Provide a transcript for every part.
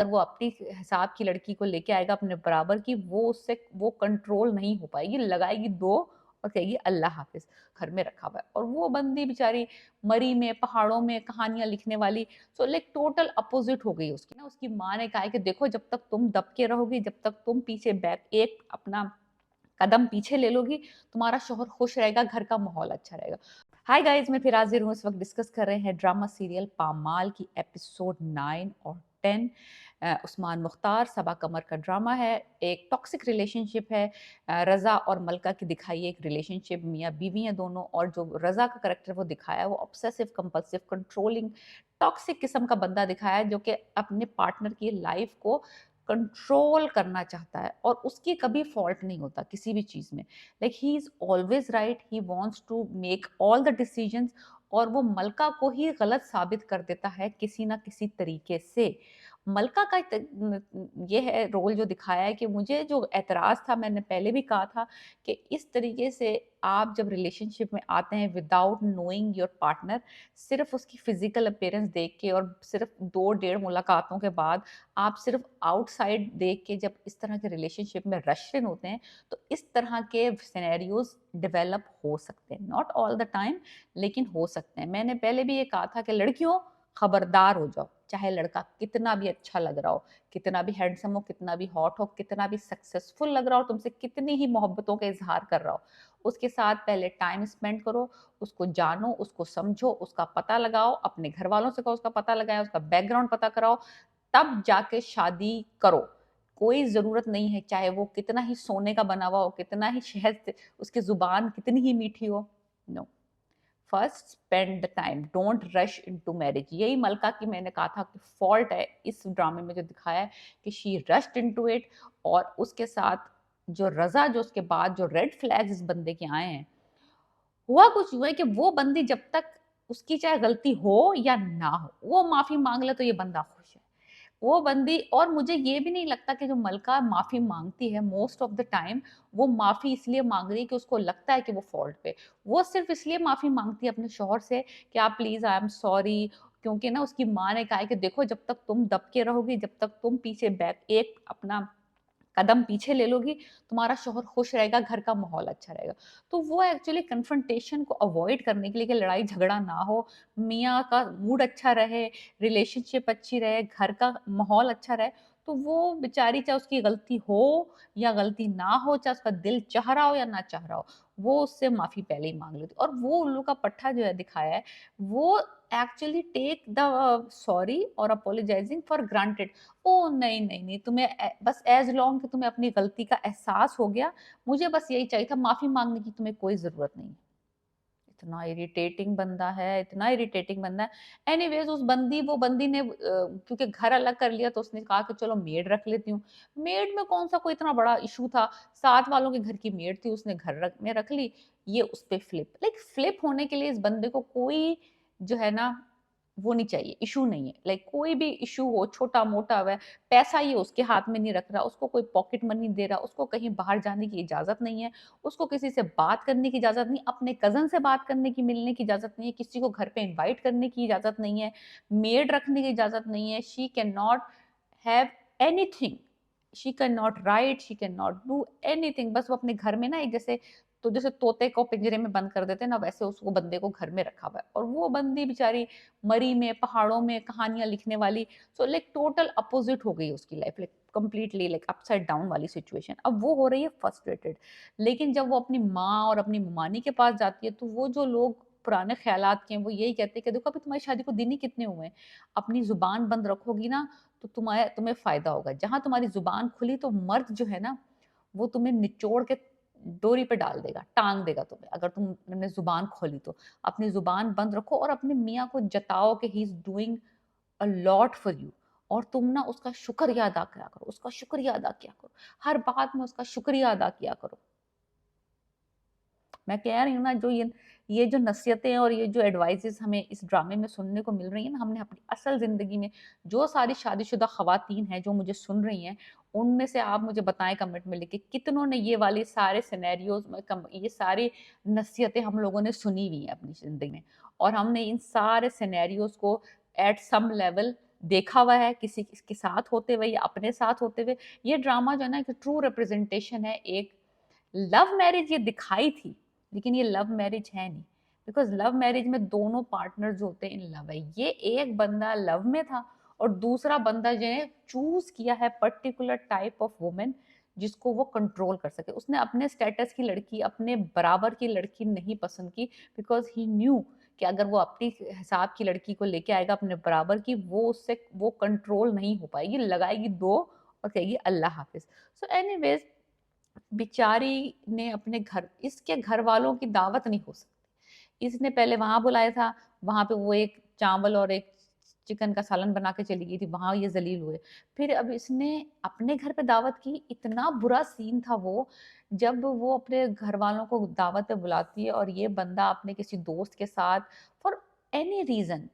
अगर वो अपनी हिसाब की लड़की को लेके आएगा अपने बराबर की, वो उससे वो कंट्रोल नहीं हो पाएगी, लगाएगी 2 और कहेगी अल्लाह हाफ़िज़, घर में रखा हुआ है। और वो बंदी बेचारी मरी में, पहाड़ों में कहानियाँ लिखने वाली, सो लाइक टोटल अपोज़िट हो गई उसकी ना। उसकी माँ ने कहा है कि देखो जब तक तुम दब के रहोगी, जब तक तुम पीछे बैक एक अपना कदम पीछे ले लोगी, तुम्हारा शौहर खुश रहेगा, घर का माहौल अच्छा रहेगा। हाय गाइज़, मैं फिर हाज़िर हूँ। इस वक़्त डिस्कस कर रहे हैं ड्रामा सीरियल पामाल की एपिसोड 9 और 10। उस्मान मुख्तार, सबा कमर का ड्रामा है। एक टॉक्सिक रिलेशनशिप है। रज़ा और मलका की दिखाई है एक रिलेशनशिप, मियाँ-बीवी हैं दोनों, और जो रज़ा का कैरेक्टर वो दिखाया है वो ऑब्सेसिव, कंपल्सिव, कंट्रोलिंग, टॉक्सिक किस्म का बंदा दिखाया है जो कि अपने पार्टनर की लाइफ़ को कंट्रोल करना चाहता है और उसकी कभी फॉल्ट नहीं होता किसी भी चीज़ में। Like he is always right, he wants to make all the decisions, और वो मलका को ही गलत साबित कर देता है किसी ना किसी तरीके से। मलका का ये है रोल जो दिखाया है कि मुझे जो एतराज़ था, मैंने पहले भी कहा था कि इस तरीके से आप जब रिलेशनशिप में आते हैं विदाउट नोइंग योर पार्टनर, सिर्फ़ उसकी फ़िज़िकल अपीयरेंस देख के और सिर्फ़ 2 डेढ़ मुलाकातों के बाद आप सिर्फ़ आउटसाइड देख के जब इस तरह के रिलेशनशिप में रश इन होते हैं, तो इस तरह के सिनेरियोज़ डेवलप हो सकते हैं। नॉट ऑल द टाइम, लेकिन हो सकते हैं। मैंने पहले भी ये कहा था कि लड़कियों खबरदार हो जाओ, चाहे लड़का कितना भी अच्छा लग रहा हो, कितना भी हैंडसम हो, कितना भी हॉट हो, कितना भी सक्सेसफुल लग रहा हो, तुमसे कितनी ही मोहब्बतों का इज़हार कर रहा हो, उसके साथ पहले टाइम स्पेंड करो, उसको जानो, उसको समझो, उसका पता लगाओ, अपने घरवालों से कहो उसका पता लगाएँ, उसका बैकग्राउंड पता कराओ, तब जाके शादी करो। कोई ज़रूरत नहीं है, चाहे वो कितना ही सोने का बना हुआ हो, कितना ही शहद से उसकी ज़ुबान कितनी ही मीठी हो, no. First spend the time, don't rush into marriage. यही मलका की मैंने कहा था कि फॉल्ट है इस ड्रामे में जो दिखाया है कि शी रश्ड इनटू इट। और उसके साथ जो रज़ा, जो उसके बाद जो रेड फ्लैग्स इस बंदे के आए हैं, हुआ कुछ यूँ है कि वो बंदी जब तक उसकी चाहे गलती हो या ना हो, वो माफ़ी माँग ले तो ये बंदा खुश है। वो बंदी, और मुझे ये भी नहीं लगता कि जो मलका माफ़ी माँगती है मोस्ट ऑफ द टाइम, वो माफ़ी इसलिए माँग रही है कि उसको लगता है कि वो फ़ॉल्ट पे। वो सिर्फ़ इसलिए माफ़ी माँगती है अपने शौहर से कि आप प्लीज़ आई एम सॉरी, क्योंकि ना उसकी माँ ने कहा है कि देखो जब तक तुम दब के रहोगी, जब तक तुम पीछे बैक एक अपना कदम पीछे ले लोगी, तुम्हारा शौहर खुश रहेगा, घर का माहौल अच्छा रहेगा। तो वो एक्चुअली कन्फ्रंटेशन को अवॉइड करने के लिए कि लड़ाई झगड़ा ना हो, मियाँ का मूड अच्छा रहे, रिलेशनशिप अच्छी रहे, घर का माहौल अच्छा रहे, तो वो बेचारी चाहे उसकी गलती हो या गलती ना हो, चाहे उसका दिल चाह रहा हो या ना चाह रहा हो, वो उससे माफ़ी पहले ही माँग लेती। और वो उल्लू का पट्टा जो है दिखाया है, वो एक्चुअली टेक द सॉरी और अपोलोजाइज़िंग फॉर ग्रांटेड। ओह! नहीं, नहीं, नहीं, तुम्हें बस एज़ लॉन्ग कि तुम्हें अपनी गलती का एहसास हो गया, मुझे बस यही चाहिए था, माफ़ी माँगने की तुम्हें कोई ज़रूरत नहीं है। इतना इरिटेटिंग बंदा है, इतना इरिटेटिंग बंदा है। एनीवेज़ वो बंदी ने क्योंकि घर अलग कर लिया तो उसने कहा कि चलो मेड रख लेती हूँ। मेड में कौन-सा कोई इतना बड़ा इश्यू था, साथ वालों के घर की मेड थी, उसने घर रख ली, ये उस पे फ्लिप। लाइक फ्लिप होने के लिए इस बंदे को कोई जो है ना वो नहीं चाहिए, इश्यू नहीं है। लाइक कोई भी इश्यू हो, छोटा-मोटा वह पैसा ये उसके हाथ में नहीं रख रहा, उसको कोई पॉकेट मनी दे रहा, उसको कहीं बाहर जाने की इजाज़त नहीं है, उसको किसी से बात करने की इजाज़त नहीं, अपने कज़न से बात करने की, मिलने की इजाज़त नहीं है, किसी को घर पे इनवाइट करने की इजाज़त नहीं है, मेड रखने की इजाज़त नहीं है। She can not have anything, she can not right, she can not do anything. बस वो अपने घर में ना एक जैसे, तो जैसे तोते को पिंजरे में बंद कर देते हैं ना, वैसे उसको बंदे को घर में रखा हुआ है। और वो बंदी बेचारी मरी में, पहाड़ों में कहानियाँ लिखने वाली, सो लाइक टोटल अपोज़िट हो गई उसकी life, like completely like upside down वाली सिचुएशन। अब वो हो रही है फ्रस्ट्रेटेड। लेकिन जब वो अपनी माँ और अपनी ममानी के पास जाती है, तो वो जो लोग पुराने ख़्यालात के हैं, वो यही कहते हैं कि देखो अभी तुम्हारी शादी को दिन ही कितने हुए हैं, अपनी ज़ुबान बंद रखोगी ना, तो तुम्हें फ़ायदा होगा। जहाँ तुम्हारी ज़ुबान खुली तो मर्द जो है ना, वो तुम्हें निचोड़ के डोरी पे डाल देगा, टाँग देगा तुम्हें, अगर तुमने ज़ुबान खोली तो। अपनी ज़ुबान बंद रखो और अपने मियाँ को जताओ कि he is doing a lot for you, और तुम ना उसका शुक्रिया अदा किया करो, उसका शुक्रिया अदा किया करो। हर बात में उसका शुक्रिया अदा किया करो। मैं कह रही हूँ ना, जो ये जो नसीहतें और ये जो एडवाइसेज़ हमें इस ड्रामे में सुनने को मिल रही हैं ना, हमने अपनी असल ज़िंदगी में जो सारी शादीशुदा ख़वातीन हैं, जो मुझे सुन रही हैं, उनमें से आप मुझे बताएँ कमेंट में लिख के कितनों ने ये वाली सारे सिनेरियोज़ में कम ये सारी नसीहतें हम लोगों ने सुनी हुई हैं अपनी ज़िंदगी में, और हमने इन सारे सिनेरियोज़ को एट सम लेवल देखा हुआ है किसी के साथ होते हुए या अपने साथ होते हुए। ये ड्रामा जो है ना एक ट्रू रिप्रेजेंटेशन है एक लव मैरिज ये दिखाई थी, लेकिन ये लव मैरिज है नहीं। बिकॉज़ लव मैरिज में दोनों पार्टनर जो होते हैं इन लव है। ये एक बंदा लव में था और दूसरा बंदा जिन्हें चूज़ किया है पर्टिकुलर टाइप ऑफ वुमन जिसको वो कंट्रोल कर सके। उसने अपने स्टेटस की लड़की, अपने बराबर की लड़की नहीं पसंद की बिकॉज़ ही न्यू कि अगर वो अपनी हिसाब की लड़की को लेके आएगा अपने बराबर की, वो उससे वो कंट्रोल नहीं हो पाएगी, लगाएगी 2 और कहेगी अल्लाह हाफ़िज़। सो एनीवेज़ बेचारी ने अपने घर इसके घर वालों की दावत नहीं हो सकती। इसने पहले वहाँ बुलाया था, वहाँ पे वो एक चावल और एक चिकन का सालन बना के चली गई थी, वहाँ ये ज़लील हुए। फिर अब इसने अपने घर पे दावत की, इतना बुरा सीन था वो, जब वो अपने घरवालों को दावत पे बुलाती है और ये बंदा अपने किसी दोस्त के साथ फॉर एनी रीज़न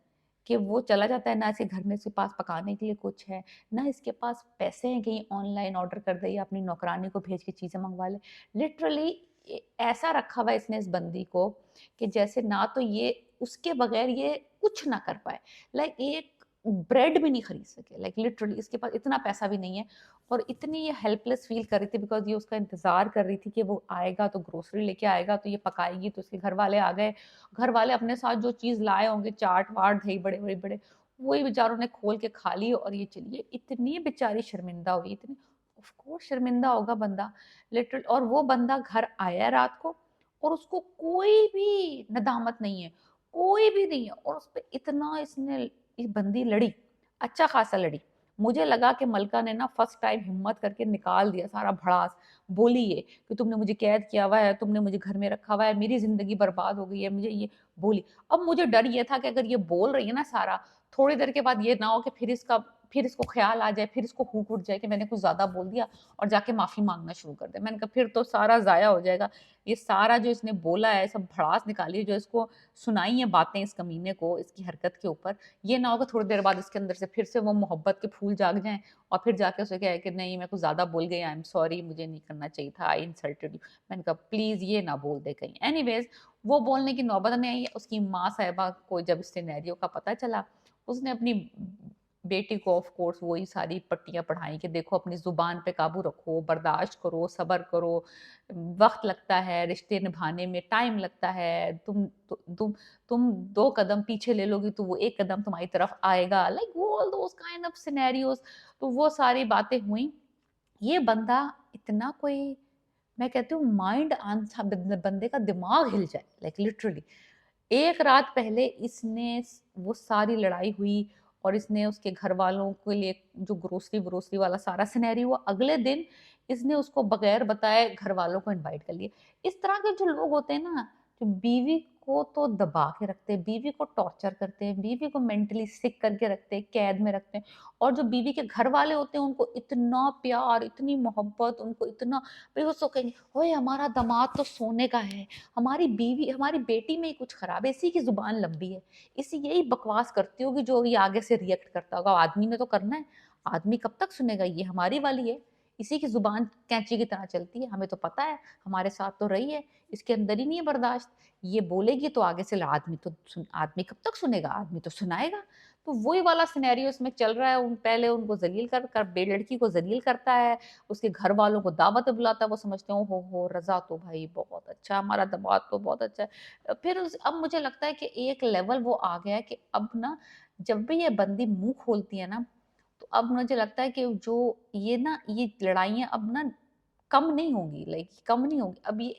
कि वो चला जाता है, ना इसके घर में इसके पास पकाने के लिए कुछ है, ना इसके पास पैसे हैं कि ऑनलाइन ऑर्डर कर दे या अपनी नौकरानी को भेज के चीज़ें मँगवा ले। लिटरली ऐसा रखा हुआ है इसने इस बंदी को कि जैसे ना तो ये उसके बगैर ये कुछ ना कर पाए। लाइक एक ब्रेड भी नहीं खरीद सके। लाइक लिटरली इसके पास इतना पैसा भी नहीं है और इतनी ये हेल्पलेस फ़ील कर रही थी बिकॉज़ ये उसका इंतज़ार कर रही थी कि वो आएगा तो ग्रोसरी लेके आएगा तो ये पकाएगी तो उसके घर वाले आ गए। घर वाले अपने साथ जो चीज़ लाए होंगे चाट-वाट, दही बड़े, बड़े-बड़े, वही बेचारों ने खोल के खा ली और ये चली गई। इतनी बेचारी शर्मिंदा हुई, इतनी ऑफ़ कोर्स शर्मिंदा होगा बंदा लिटरल और वो बंदा घर आया रात को और उसको कोई भी नदामत नहीं है, कोई भी नहीं है और उसपे इतना इसने ये बंदी लड़ी, अच्छा खासा लड़ी। मुझे लगा कि मलका ने ना फर्स्ट टाइम हिम्मत करके निकाल दिया सारा भड़ास। बोली ये कि तुमने मुझे कैद किया हुआ है, तुमने मुझे घर में रखा हुआ है, मेरी ज़िंदगी बर्बाद हो गई है, मुझे ये बोली। अब मुझे डर ये था कि अगर ये बोल रही है ना सारा, थोड़ी देर के बाद ये ना हो कि फिर इसको ख़्याल आ जाए, फिर इसको हुक उठ जाए कि मैंने कुछ ज़्यादा बोल दिया और जाके माफ़ी माँगना शुरू कर दे। मैंने कहा फिर तो सारा ज़ाया हो जाएगा। ये सारा जो इसने बोला है, सब भड़ास निकाली है, जो इसको सुनाई हैं बातें इस कमीने को, इसकी हरकत के ऊपर, ये ना हो कि थोड़ी देर बाद इसके अंदर से फिर से वो मोहब्बत के फूल जाग जाएँ और फिर जाके उसे कहे कि नहीं मैं कुछ ज़्यादा बोल गई, आई एम सॉरी मुझे नहीं करना चाहिए था, आई इंसल्टेड यू। मैंने कहा प्लीज़ ये ना बोल दे कहीं। एनीवेज़ वो बोलने की नौबत नहीं आई, उसकी माँ साहिबा को जब इस सिनेरियो का पता चला, उसने अपनी बेटी को ऑफ कोर्स वही सारी पट्टियाँ पढ़ाई कि देखो अपनी ज़ुबान पे काबू रखो, बर्दाश्त करो, सब्र करो, वक़्त लगता है, रिश्ते निभाने में टाइम लगता है, तुम 2 कदम पीछे ले लोगी तो वो 1 कदम तुम्हारी तरफ आएगा, like all those kind of scenarios तो वो सारी बातें हुई। ये बंदा इतना कोई मैं कहती हूँ माइंड आंसा बंदे का दिमाग हिल जाए, लाइक लिटरली। एक रात पहले इसने वो सारी लड़ाई हुई और इसने उसके घर वालों के लिए जो ग्रोसरी वाला सारा सिनेरियो हुआ अगले दिन इसने उसको बगैर बताए घर वालों को इनवाइट कर लिया। इस तरह के जो लोग होते हैं ना जो बीवी को तो दबा के रखते हैं, बीवी को टॉर्चर करते हैं, बीवी को मेंटली सिक करके रखते हैं, कैद में रखते हैं और जो बीवी के घर वाले होते हैं उनको इतना प्यार, इतनी मोहब्बत, उनको इतना फिर वो कहेंगे ओए हमारा दामाद तो सोने का है, हमारी बीवी हमारी बेटी में ही कुछ खराब है, इसी की ज़ुबान लंबी है, इसी यही बकवास करती होगी जो ये आगे से रिएक्ट करता होगा, आदमी ने तो करना है, आदमी कब तक सुनेगा ये हमारी वाली है, इसी की ज़ुबान कैंची की तरह चलती है, हमें तो पता है, हमारे साथ तो रही है, इसके अंदर ही नहीं है बर्दाश्त, ये बोलेगी तो आगे से आदमी कब तक सुनेगा, आदमी तो सुनाएगा। तो वही वाला सिनेरियो इसमें चल रहा है, पहले उनको ज़लील कर बे लड़की को ज़लील करता है, उसके घर वालों को दावत पे बुलाता है, वो समझते हैं ओहो हो! रज़ा तो भाई बहुत अच्छा, हमारा दामाद तो बहुत अच्छा है। फिर उस अब मुझे लगता है कि एक लेवल वो आ गया है कि अब ना जब भी ये बंदी मुँह खोलती है ना, तो अब मुझे लगता है कि ये लड़ाइयाँ अब ना कम नहीं होंगी, लाइक कम नहीं होंगी, अब ये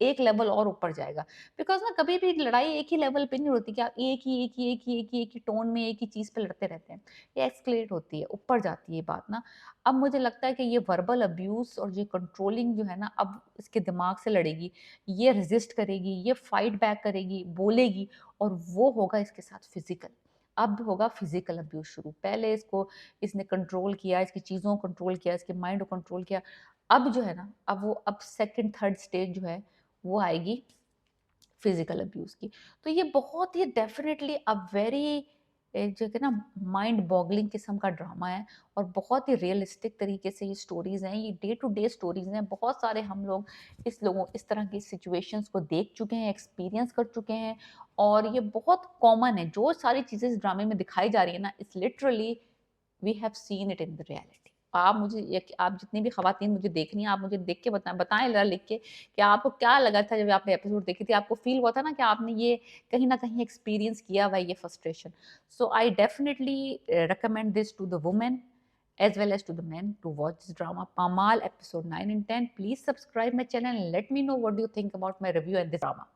एक लेवल और ऊपर जाएगा। बिकॉज़ ना कभी भी लड़ाई एक ही लेवल पे नहीं होती कि आप एक ही टोन में एक ही चीज़ पे लड़ते रहते हैं। ये एस्केलेट होती है, ऊपर जाती है ये बात ना। अब मुझे लगता है कि ये वर्बल अब्यूज़ और ये कंट्रोलिंग जो है ना अब इसके दिमाग से लड़ेगी। ये रेज़िस्ट करेगी, ये फाइट बैक करेगी, बोलेगी और वो होगा इसके साथ फिज़िकल। अब होगा फिज़िकल अब्यूज़ शुरू। पहले इसने कंट्रोल किया, इसकी चीज़ों को कंट्रोल किया, इसके माइंड को कंट्रोल किया। अब जो है ना, अब सेकंड, थर्ड स्टेज जो है वो आएगी फिजिकल अब्यूज़ की। तो ये बहुत ही डेफ़िनेटली अ वेरी एक जो है ना माइंड बॉगलिंग किस्म का ड्रामा है और बहुत ही रियलिस्टिक तरीके से ये स्टोरीज़ हैं, ये डे टू डे स्टोरीज़ हैं। बहुत सारे हम लोग इस तरह की सिचुएशंस को देख चुके हैं, एक्सपीरियंस कर चुके हैं और ये बहुत कॉमन है। जो सारी चीज़ें इस ड्रामे में दिखाई जा रही है ना, it's literally we have seen it in the reality. आप मुझे ये कि आप जितनी भी ख़वातीन मुझे देख रही हैं, आप मुझे देख के बताएँ ज़रा लिख के कि आपको क्या लगा था जब आपने एपिसोड देखी थी? आपको फ़ील हुआ था ना कि आपने ये कहीं न कहीं एक्सपीरियंस किया हुआ है ये frustration. So I definitely recommend this to the women as well as to the men to watch this drama Pamal episode 9 and 10. Please subscribe my channel and let me know what do you think about my review and this drama.